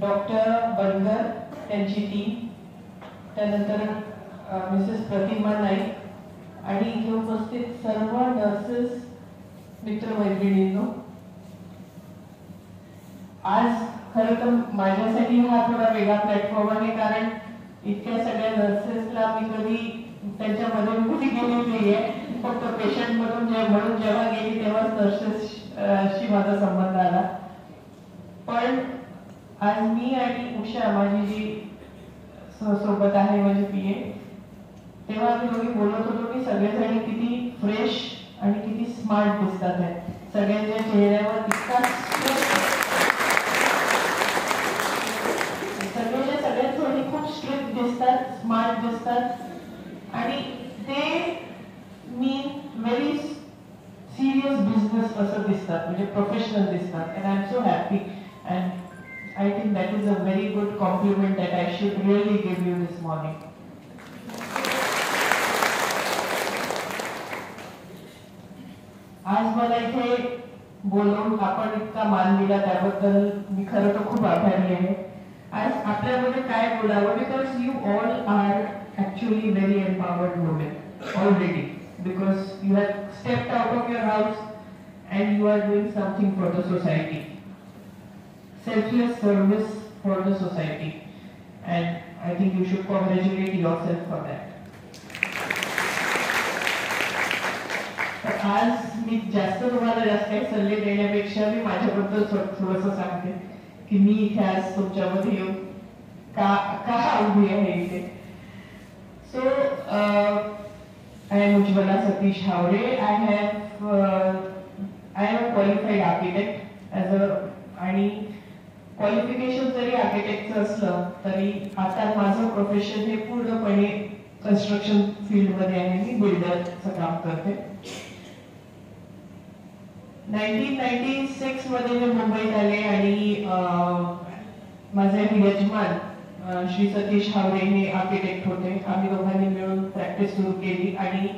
Doctor Bangar त्यांची team, त्यानंतर Mrs प्रतिमा नाईक आणि इथे उपस्थित सर्व नर्सेस मित्रमैत्रिणींनो, आज खरं तर माझ्यासाठी हा थोडा वेगळा प्लॅटफॉर्म आहे, कारण इतक्या सगळ्या नर्सेसला मी कधी त्यांच्यामध्ये कधी गेली नाहीये. फक्त पेशंट म्हणून जेव्हा गेली तेव्हाच नर्सेसशी माझा संबंध आला. पण आज मी आणि उषा माझी जी सोबत आहे माझी पीए, तेव्हा आम्ही दोघी बोलत होतो की सगळेजण किती फ्रेश आणि किती स्मार्ट दिसतात आहेत. सगळ्यांच्या चेहऱ्यावर इतका सगळ्यांसाठी खूप स्ट्रिक्ट दिसतात, स्मार्ट दिसतात आणि ते मीन व्हेरी सिरियस बिझनेस असं दिसतात, म्हणजे प्रोफेशनल दिसतात. And I am so happy and I think that is a very good compliment that I should really give you this morning. आज मला इथे बोलवून आपण इतका मान दिला त्याबद्दल मी खरं तर खूप आभारी आहे. आज आपल्यामध्ये काय बोलावं, because you all are actually very empowered women already, because you have stepped out of your house and you are doing something for the society. Selfless service for the society, and I think you should congratulate yourself for that. आज मी तुम्हाला जास्त काही सल्ले देण्यापेक्षा मी माझ्याबद्दल थोडंसं सांगते की मी इथे आज तुमच्यामध्ये येऊन का उभी आहे इथे. So I am Ujjwala Satish Havre. I am qualified architect as a, आणि क्वालिफिकेशन जरी आर्किटेक्टचं असलं तरी आता माझं प्रोफेशन हे पूर्णपणे कन्स्ट्रक्शन फील्डमध्ये आहे. मी बिल्डरचं काम करते. 1996 मध्ये मी मुंबईत आले आणि माझे यजमान श्री सतीश हावरे हे आर्किटेक्ट होते. आम्ही दोघांनी मिळून प्रॅक्टिस सुरू केली आणि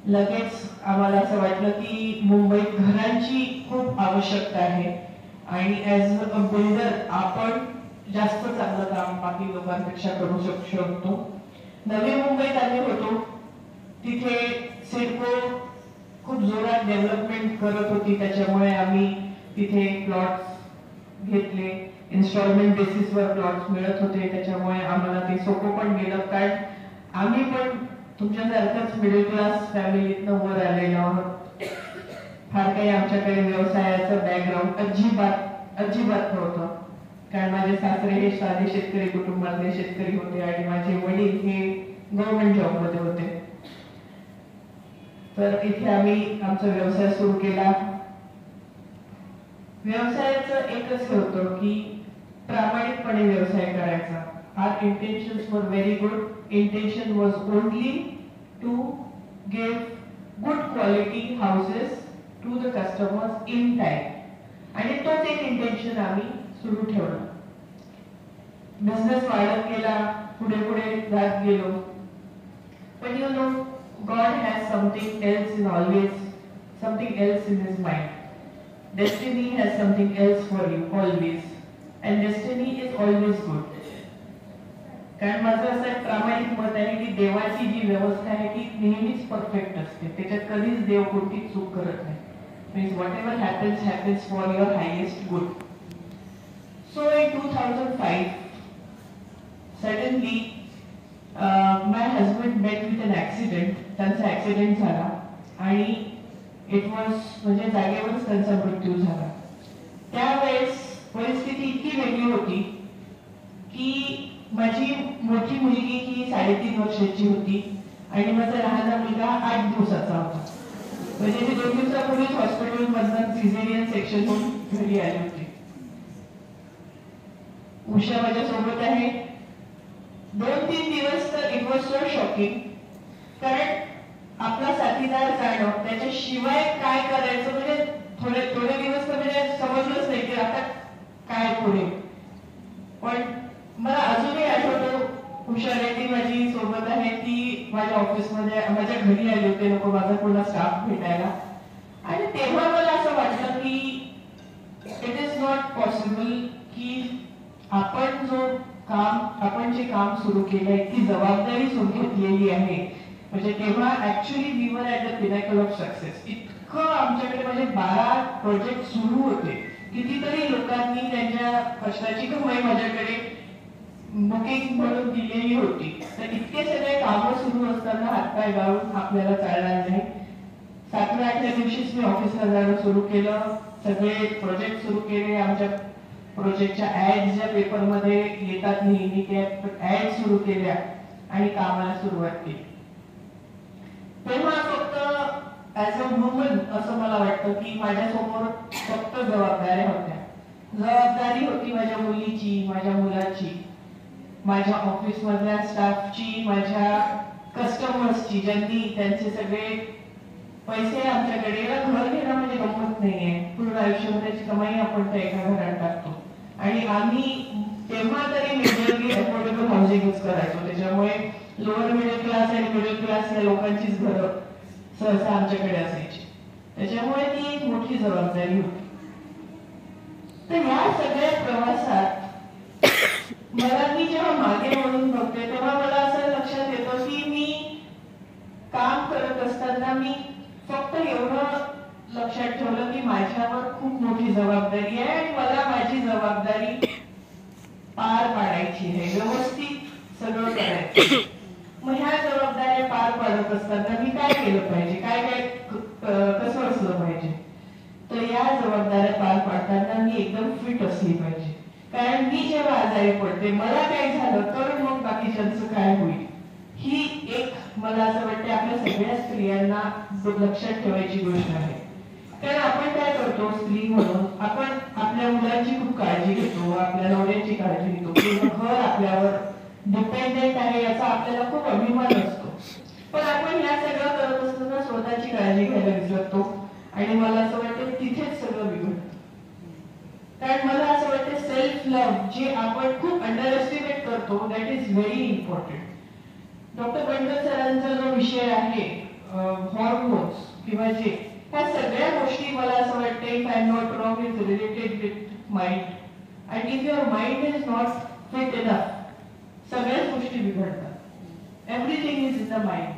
लगेच आम्हाला असं वाटलं की मुंबईत घरांची खूप आवश्यकता आहे आणि ॲज अ बिल्डर आपण जास्त चांगलं काम बाकी लोकांपेक्षा करू शकतो. नवी मुंबईत आम्ही होतो, तिथे सिडको खूप जोरात डेव्हलपमेंट करत होती, त्याच्यामुळे आम्ही तिथे प्लॉट्स घेतले. इन्स्टॉलमेंट बेसिसवर प्लॉट्स मिळत होते, त्याच्यामुळे आम्हाला ते सोपं पण गेलं, कारण आम्ही पण तुमच्यासारखंच मिडल क्लास फॅमिलीतनं वर आलेलो आहोत. फार काही आमच्याकडे व्यवसायाचं बॅकग्राऊंड अजिबात नव्हतं, कारण माझे सासरे हे साधे शेतकरी कुटुंबातले शेतकरी होते आणि माझे वडील हे गव्हर्नमेंट जॉबमध्ये होते. तर इथे आम्ही आमचा व्यवसाय सुरू केला. व्यवसायाचं एकच हे होतं की प्रामाणिकपणे व्यवसाय करायचा. Our intentions were very good. Intention was only to give good quality houses to the customers in time, आणि तोच एक इंटेन्शन आम्ही सुरू ठेवला. बिझनेस वाढत गेला, पुढे जात गेलो. पण you know, God has something else in his mind. Destiny has something else for you always, and destiny is always good. कारण माझं असं प्रामाणिक मत आहे की देवाची जी व्यवस्था आहे ती नेहमीच परफेक्ट असते. त्याच्यात कधीच देव कोणती चूक करत नाही. Means whatever happens for your highest good. So in 2005, suddenly my husband met with an accident. त्यांचा ऍक्सिडेंट झाला आणि इट वॉज म्हणजे जागेवरच त्यांचा मृत्यू झाला. त्यावेळेस परिस्थिती इतकी वेगळी होती की माझी मोठी मुलगी ही 3.5 वर्षाची होती आणि माझा लहान मुलगा 8 दिवसाचा होता. म्हणजे मी 2 दिवसापूर्वीच हॉस्पिटलमधून सिझेरियन सेक्शन होऊन घरी आली होती. उषा माझ्या सोबत आहे. 2-3 दिवस तर इट वॉज सो शॉकिंग, कारण आपला साथीदार जाणं त्याच्याशिवाय काय करायचं म्हणजे थोडे दिवस तर म्हणजे समजलंच नाही की आता काय पुढे. पण मला अजूनही आठवतं, उषा रेड्डी माझी सोबत आहे, ती माझ्या ऑफिसमध्ये माझ्या घरी आली होते लोक माझा पूर्ण स्टाफ भेटायला, आणि तेव्हा मला असं वाटलं की इट इज नॉट पॉसिबल की आपण जे काम सुरू केलंय ती जबाबदारी सुरू घेतलेली आहे. म्हणजे तेव्हा actually we were at the pinnacle of success. इतकं आमच्याकडे म्हणजे 12 प्रोजेक्ट सुरू होते. कितीतरी लोकांनी त्यांच्या कष्टाची कमाई माझ्याकडे बुकिंग म्हणून दिलेली होती. तर इतके सगळे कामं सुरू असताना हातपाय गाळून आपल्याला चालणार नाही. 7व्या-8व्या दिवशीच मी ऑफिसला जाणं सुरू केलं. सगळे प्रोजेक्ट सुरू केले. आमच्या प्रोजेक्टच्या ऍड ज्या पेपरमध्ये येतात नेहमी त्या ऍड सुरू केल्या आणि कामाला सुरुवात केली. तेव्हा फक्त ऍज अ वुमन असं मला वाटतं की माझ्यासमोर फक्त जबाबदाऱ्या होत्या. जबाबदारी होती माझ्या मुलीची, माझ्या मुलाची, माझ्या ऑफिस मधल्या स्टाफची, माझ्या कस्टमर्सची, ज्यांनी त्यांचे सगळे पैसे आमच्याकडे. घर घेणं म्हणजे गंमत नाहीये. पूर्ण आयुष्यभराची कमाई आपण त्या एका घरात टाकतो आणि आम्ही तेव्हा तरी मेजरली अफोर्डेबल हाऊसिंगच करायचो. त्याच्यामुळे लोअर मिडल क्लास आणि मिडल क्लास या लोकांचीच घरं सहसा आमच्याकडे असायची. त्याच्यामुळे ती एक मोठी जबाबदारी होती. तर या सगळ्या प्रवासात मी जेव्हा मागे वळून बघते तेव्हा मला असं लक्षात येतं की मी काम करत असताना मी फक्त एवढं लक्षात ठेवलं की माझ्यावर खूप मोठी जबाबदारी आहे आणि मला माझी जबाबदारी पार पाडायची आहे, व्यवस्थित सगळं करायचं. मग ह्या जबाबदाऱ्या पार पाडत असताना मी काय केलं पाहिजे, काय काय कसं असलं पाहिजे. तर या जबाबदाऱ्या पार पाडताना मी एकदम फिट असली पाहिजे. कारण मी जेव्हा आजारी पडते, मला काय झालं तर मग बाकीच्यांचं काय होईल, ही एक मला असं वाटतं आपल्या सगळ्या स्त्रियांना लक्षात ठेवायची गोष्ट आहे. कारण आपण काय करतो स्त्री म्हणून, आपण आपल्या मुलांची खूप काळजी घेतो, आपल्या नवऱ्याची काळजी घेतो, पूर्ण घर आपल्यावर डिपेंडेंट आहे याचा आपल्याला खूप अभिमान असतो. पण आपण या सगळं करत असताना स्वतःची काळजी घ्यायला विसरतो आणि मला असं वाटतं तिथेच सगळं बिघडतं. कारण मला असं वाटतं सेल्फ लव्ह जे आपण खूप अंडर एस्टिमेट करतो, that is very important. Doctor bundle सरांचा जो विषय आहे हॉर्मोन्स किंवा जे ह्या सगळ्या गोष्टी मला असं वाटतं if I am not wrong is related with mind. And if your mind is not fit enough सगळ्याच गोष्टी बिघडतात. Everything is in the mind.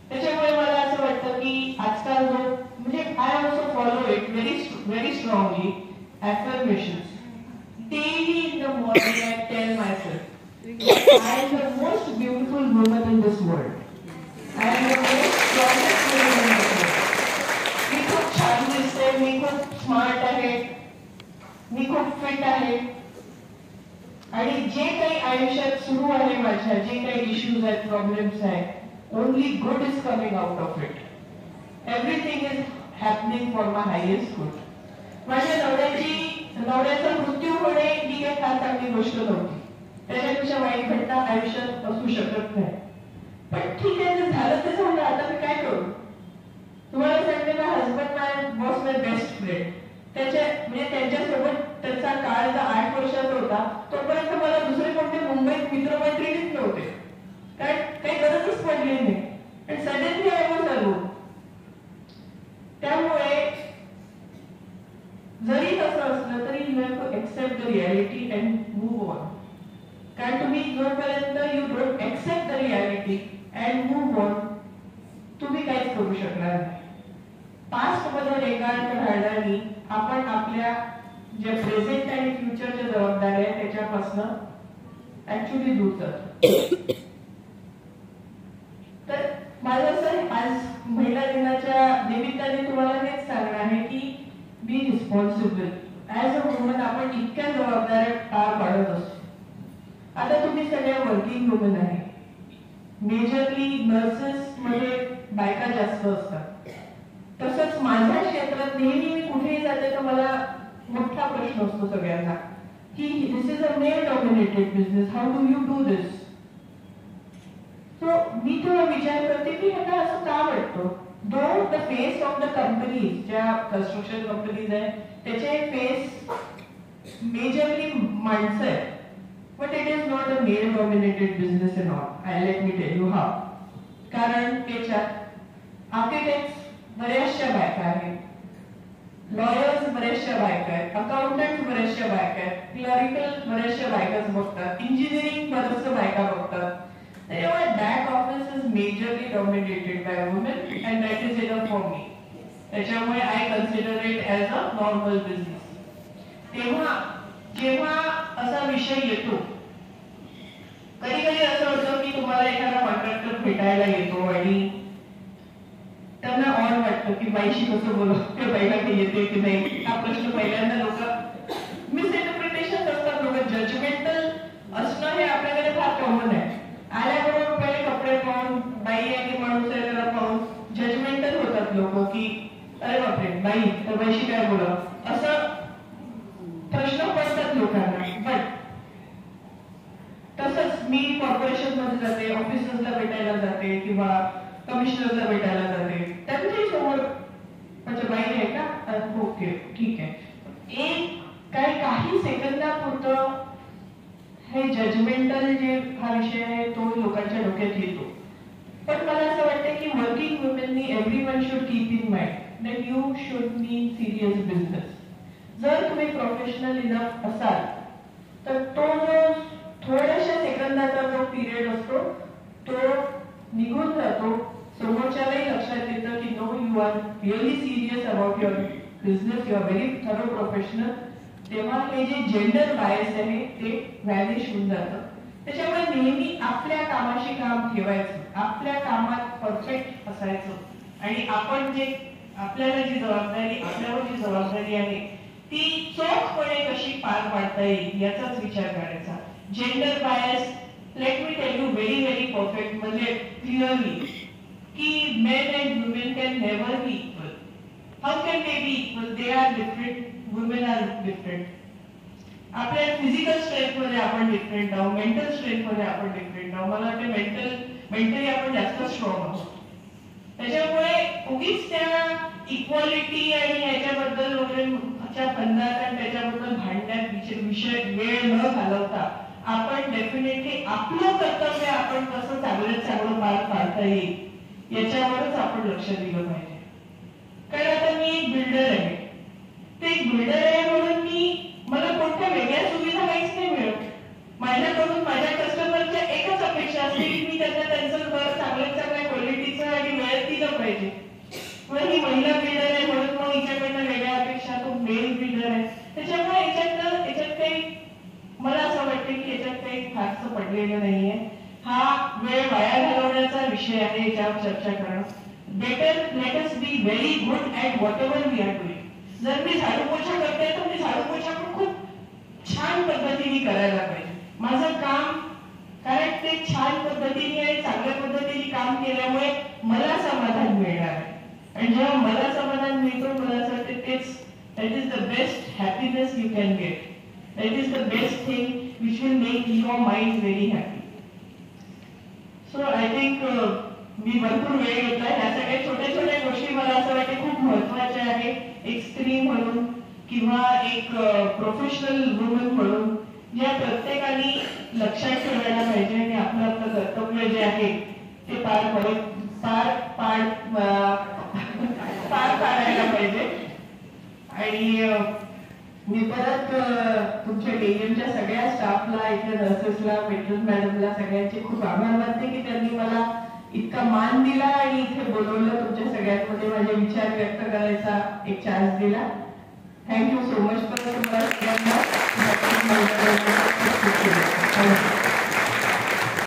त्याच्यामुळे मला असं वाटतं की आजकाल जो म्हणजे I also follow it very strongly. Affirmations. Daily in the morning I tell myself, I am the most beautiful woman in this world. I am the most strongest woman in this world. मी खूप छान दिसते, मी खूप smart आहे, मी खूप fit आहे आणि जे काही आयुष्यात सुरू आहे माझ्या, जे काही इश्यूज आहेत, प्रॉब्लेम्स आहेत, only good is coming out of it. Everything is happening for my highest good. माझ्या नवऱ्याचा मृत्यू होणे ही काही फार चांगली गोष्ट नव्हती. त्याच्यापेक्षा वाईट घटना आयुष्यात असू शकत नाही. पण ठीक आहे, ते झालं ते झालं, आता मी काय करू. तुम्हाला सांगते ना, husband my was my best friend. म्हणजे त्यांच्यासोबत त्याचा काळ जो 8 वर्षाचा होता तोपर्यंत मला दुसरे कोणते मुंबईत मित्रमैत्रिणीच नव्हते. कारण काही गरजच पडली नाही. आणि सडनली आय वॉज अलोन. त्यामुळे जरी तसं असलं तरी you have to accept the reality and move on. कारण तुम्ही जोपर्यंत you don't accept the reality and move on तुम्ही काहीच करू शकणार नाही. पास्ट मध्ये रेगाळत राहणारी आपण आपल्या ज्या प्रेझेंट आणि फ्युचरच्या जबाबदाऱ्या आहेत त्याच्यापासून ऍक्च्युली दूर जातो. तर माझं असं आज महिला दिनाच्या निमित्ताने तुम्हाला हेच सांगणं आहे की be responsible. As a woman आपण इतक्या जबाबदाऱ्या पार पाडत असतो. आता तुम्ही सगळ्या वर्किंग वुमन आहे. मेजरली नर्सेस मध्ये बायका जास्त असतात. तसंच माझ्या क्षेत्रात नेहमी मी कुठेही जाते तर मला मोठा प्रश्न असतो सगळ्यांना की this is a male dominated business, how do you do this. So मी थोडा विचार करते की ह्यांना असं का वाटतं. Though the face of the companies, ज्या कन्स्ट्रक्शन कंपनीज आहेत त्याचे फेस मेजरली माणसं आहेत. But it is not a male dominated business in all. I let me tell you how. कारण त्याच्यात आर्किटेक्ट्स बऱ्याचशा बायका आहेत, लॉयर्स बऱ्याचशा बायका आहेत, अकाउंटंट बऱ्याचशा बायका आहेत, क्लरिकल बऱ्याचशा बायकाच बघतात, इंजिनिअरिंग बऱ्याचशा बायका बघतात. त्याच्यामुळे back office is majorly dominated by women and that is enough for me. त्याच्यामुळे I consider it as a normal business. तेव्हा जेव्हा असा विषय येतो, कधी कधी असं होतं की तुम्हाला एखादा कॉन्ट्रॅक्टर भेटायला येतो आणि त्यांना ऑन वाटतं की बाईशी कसं बोलू, ते बाईला काही येते की नाही. हा प्रश्न पहिल्यांदा लोक मिसइंटरप्रिटेशन असतात, लोक जजमेंटल असणं हे आपल्याकडे फार कॉमन आहे. आल्याबरोबर पहिले कपडे पाहून, बाई आहे की माणूस आहे त्याला पाहून जजमेंटल होतात लोक की अरे बापरे बाई, तर बाईशी काय बोला, असं प्रश्न पडतात लोकांना. बट तसंच मी कॉर्पोरेशन मध्ये जाते, ऑफिसर्सला भेटायला जाते किंवा कमिशनरला भेटायला जाते, त्यांच्याही समोर म्हणजे बाई आहे का, ओके ठीक आहे, एक काही सेकंदापुरतं हे जजमेंटल जे हा विषय आहे तो लोकांच्या डोक्यात येतो. पण मला असं वाटतं की वर्किंग वुमेननी everyone should keep in mind that you should mean serious business. जर तुम्ही प्रोफेशनल इनफ असाल तर तो जो थोड्याशा सेकंदाचा जो पिरियड असतो तो निघून जातो. समोरच्यालाही लक्षात येतं की no, you are really serious about your business, you are very thorough professional. तेव्हा हे जे जेंडर बायस आहे ते व्हॅनिश होऊन जातं. त्याच्यामुळे नेहमी आपल्या कामाशी काम ठेवायचं, आपल्या कामात परफेक्ट असायचं आणि आपण जे आपल्याला जी जबाबदारी, आपल्यावर जी जबाबदारी आहे ती चोखपणे कशी पार पाडता येईल याचाच विचार करायचा. Gender bias, let me tell you very perfect, म्हणजे क्लिअरली की men and women can never be equal. How can they be equal? They are different, women are different. आपल्या फिजिकल स्ट्रेंथ मध्ये आपण डिफरंट आहोत, मेंटल स्ट्रेंथ मध्ये आपण different आहोत. मला वाटतं मेंटली आपण जास्त स्ट्रॉंग आहोत. त्याच्यामुळे उगीच त्या इक्वालिटी आणि याच्याबद्दल वगैरेच्या फंदात आणि त्याच्याबद्दल भांडण्यात विषय वेळ न घालवता आपण डेफिनेटली आपलं कर्तव्य आपण कसं चांगल्यात चांगलं पार पाडता येईल याच्यावरच आपण लक्ष दिलं पाहिजे. कारण आता मी एक बिल्डर आहे, ते एक बिल्डर आहे म्हणून मला कोणत्या वेगळ्या सुविधा काहीच नाही मिळत. माझ्याकडून माझ्या कस्टमरच्या एकच अपेक्षा असते की मी त्यांचं घर चांगल्या क्वालिटीचं आणि वेळेत दिलं पाहिजे. मग ही महिला बिल्डर आहे म्हणून मग हिच्याकडनं वेगळ्या अपेक्षा, तो मेल बिल्डर आहे. त्याच्यामुळे याच्यात काही मला असं वाटतं की याच्यात काही फारसं पडलेलं नाहीये. हा वेळ वाया घालवण्याचा विषय आहे याच्यावर चर्चा करणं. Better let us be very good at whatever we are doing. जर मी झाडू पोछा करते तर मी झाडू पोछा पण खूप छान पद्धतीने करायला पाहिजे. माझं काम कारण ते छान पद्धतीने आणि चांगल्या पद्धतीने काम केल्यामुळे मला समाधान मिळणार आहे. आणि जेव्हा मला समाधान मिळतो, मला असं वाटतं तेच that is the best happiness you can get. That is the best thing which will make your mind very happy. So I think मी भरपूर वेळ घेतला. ह्या सगळ्या छोट्या गोष्टी मला असं वाटतं खूप महत्वाच्या आहेत. एक स्त्री म्हणून किंवा एक प्रोफेशनल वुमन म्हणून ज्या प्रत्येकाने लक्षात ठेवायला पाहिजे आणि आपलं कर्तव्य जे आहे ते पार पाडायला पाहिजे. आणि मी परत तुमच्या डेलियमच्या सगळ्या स्टाफला, इथल्या नर्सेसला, मेट्रन मॅडमला सगळ्यांचे खूप आभार मानते की त्यांनी मला इतका मान दिला आणि इथे बोलवलं, तुमच्या सगळ्यांमध्ये माझे विचार व्यक्त करायचा एक चान्स दिला. Thank you so much. परत तुम्हाला सगळ्यांना